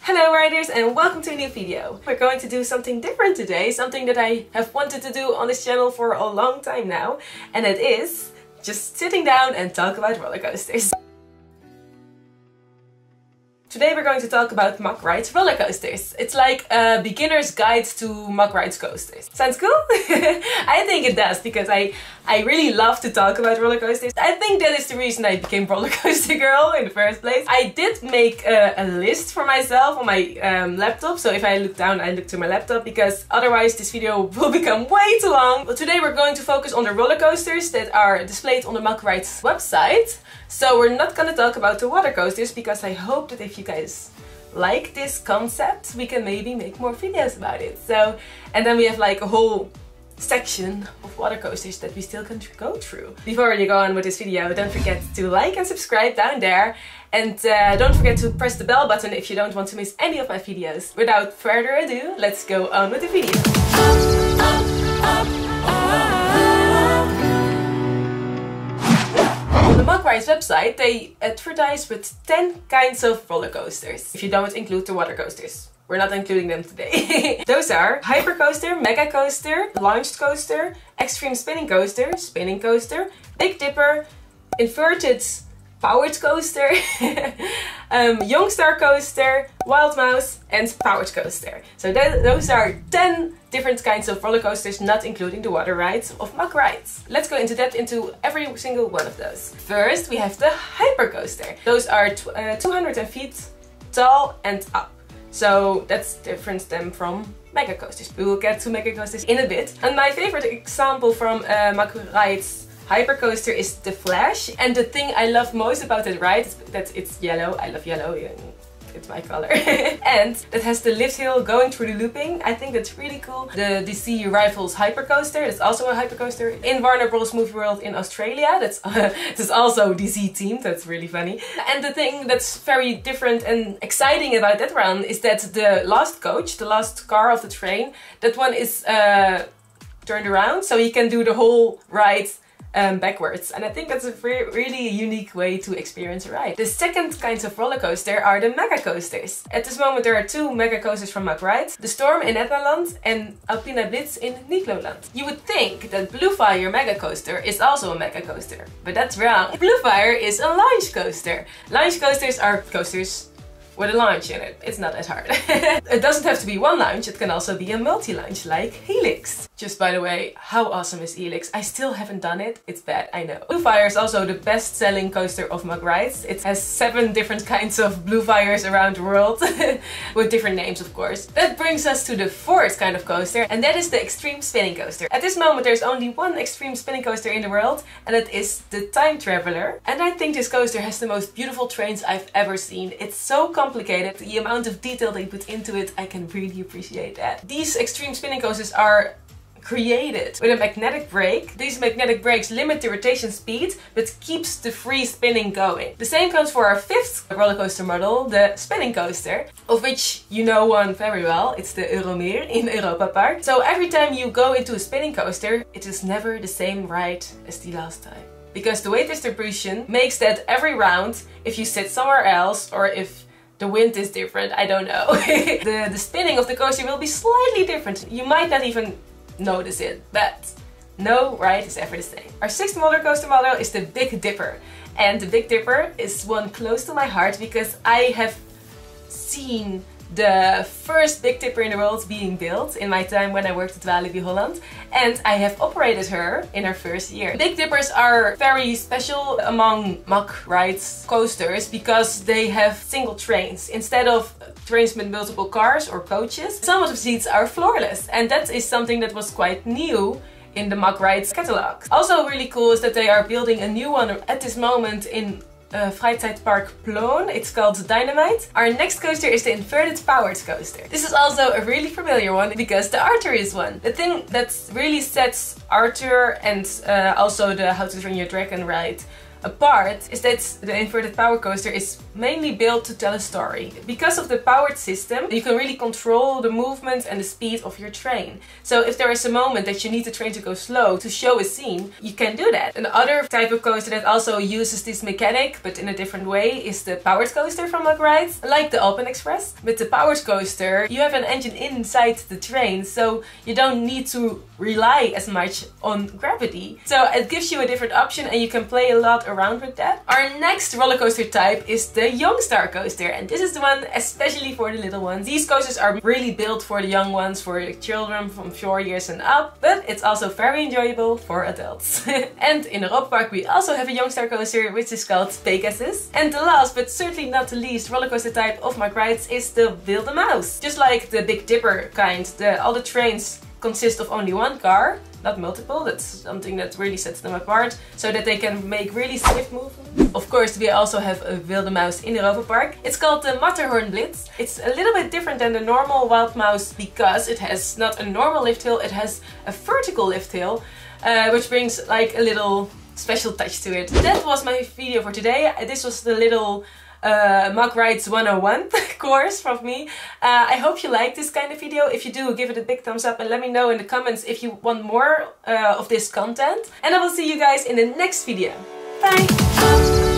Hello riders and welcome to a new video. We're going to do something different today, something that I have wanted to do on this channel for a long time now, and it is just sitting down and talk about roller coasters. Today we're going to talk about Mack rides roller coasters. It's like a beginner's guide to Mack rides coasters. Sounds cool? I think it does, because I really love to talk about roller coasters. I think that is the reason I became Rollercoastergirl in the first place. I did make a list for myself on my laptop, so if I look down I look to my laptop, because otherwise this video will become way too long. But today we're going to focus on the roller coasters that are displayed on the Mack rides website. So we're not gonna talk about the water coasters, because I hope that if you guys like this concept, we can maybe make more videos about it. So, and then we have like a whole section of water coasters that we still can go through. Before you go on with this video, don't forget to like and subscribe down there. And don't forget to press the bell button if you don't want to miss any of my videos. Without further ado, let's go on with the video. On the Mack rides website, they advertise with 10 kinds of roller coasters, if you don't include the water coasters. We're not including them today. Those are hypercoaster, mega coaster, launched coaster, extreme spinning coaster, Big Dipper, inverted powered coaster, youngstar coaster, wild mouse, and powered coaster. So those are 10 different kinds of roller coasters, not including the water rides of Mack rides. Let's go into depth into every single one of those. First, we have the hypercoaster. Those are 200 feet tall and up. So that's different than from mega coasters. We will get to mega coasters in a bit. And my favorite example from Mack rides hypercoaster is the Flash. And the thing I love most about that ride is that it's yellow. I love yellow. It's my color. And it has the lift hill going through the looping. I think that's really cool. The DC Rivals hypercoaster, that's also a hypercoaster in Warner Bros. Movie World in Australia. That's also DC themed. That's really funny. And the thing that's very different and exciting about that run is that the last coach, the last car of the train, that one is turned around, so you can do the whole ride backwards, and I think that's a really unique way to experience a ride. The second kinds of roller coaster are the mega coasters. At this moment there are two mega coasters from Mack rides: the Storm in Netherlands and Alpina Blitz in Nikoland. You would think that Blue Fire mega coaster is also a mega coaster, but that's wrong. Blue Fire is a launch coaster. Launch coasters are coasters with a launch in it. It's not that hard. It doesn't have to be one launch, it can also be a multi-launch like Helix. Just by the way, how awesome is Helix? I still haven't done it. It's bad, I know. Blue Fire is also the best-selling coaster of Mack rides. It has 7 different kinds of Blue Fires around the world, with different names of course. That brings us to the fourth kind of coaster, and that is the extreme spinning coaster. At this moment there's only one extreme spinning coaster in the world, and that is the Time Traveler. And I think this coaster has the most beautiful trains I've ever seen. It's so complicated. The amount of detail they put into it, I can really appreciate that. These extreme spinning coasters are created with a magnetic brake. These magnetic brakes limit the rotation speed but keeps the free spinning going. The same goes for our fifth roller coaster model, the spinning coaster, of which you know one very well. It's the Europa-Park in Europa-Park. So every time you go into a spinning coaster, it is never the same ride as the last time, because the weight distribution makes that every round, if you sit somewhere else or if the wind is different, I don't know, the spinning of the coaster will be slightly different. You might not even notice it, but no ride is ever the same. Our sixth roller coaster model is the Big Dipper. And the Big Dipper is one close to my heart, because I have seen the first Big Dipper in the world being built in my time when I worked at Walibi Holland, and I have operated her in her first year. Big Dippers are very special among Mack rides coasters because they have single trains instead of trains with multiple cars or coaches. Some of the seats are floorless, and that is something that was quite new in the Mack rides catalog. Also really cool is that they are building a new one at this moment in Freizeitpark Ploon. It's called Dynamite. Our next coaster is the inverted powered coaster. This is also a really familiar one because the Arthur is one. The thing that really sets Arthur and also the How to Train Your Dragon ride apart is that the inverted power coaster is mainly built to tell a story. Because of the powered system, you can really control the movement and the speed of your train. So if there is a moment that you need the train to go slow to show a scene, you can do that. Another type of coaster that also uses this mechanic, but in a different way, is the powered coaster from Mack, like the Open Express. With the powered coaster, you have an engine inside the train, so you don't need to rely as much on gravity. So it gives you a different option and you can play a lot around with that. Our next roller coaster type is the Young Star coaster, and this is the one especially for the little ones. These coasters are really built for the young ones, for the children from 4 years and up, but it's also very enjoyable for adults. And in Europa-Park we also have a Young Star coaster, which is called Pegasus. And the last but certainly not the least roller coaster type of Mack is the Wilde Mouse. Just like the Big Dipper kind, all the trains consist of only one car, not multiple. That's something that really sets them apart, so that they can make really swift movements. Of course, we also have a Wilde Mouse in Europa-Park. It's called the Matterhorn Blitz. It's a little bit different than the normal wild mouse because it has not a normal lift hill, it has a vertical lift hill, which brings like a little special touch to it. That was my video for today. This was the little Mack Rides 101 course from me. I hope you like this kind of video. If you do, give it a big thumbs up and let me know in the comments if you want more of this content. And I will see you guys in the next video. Bye!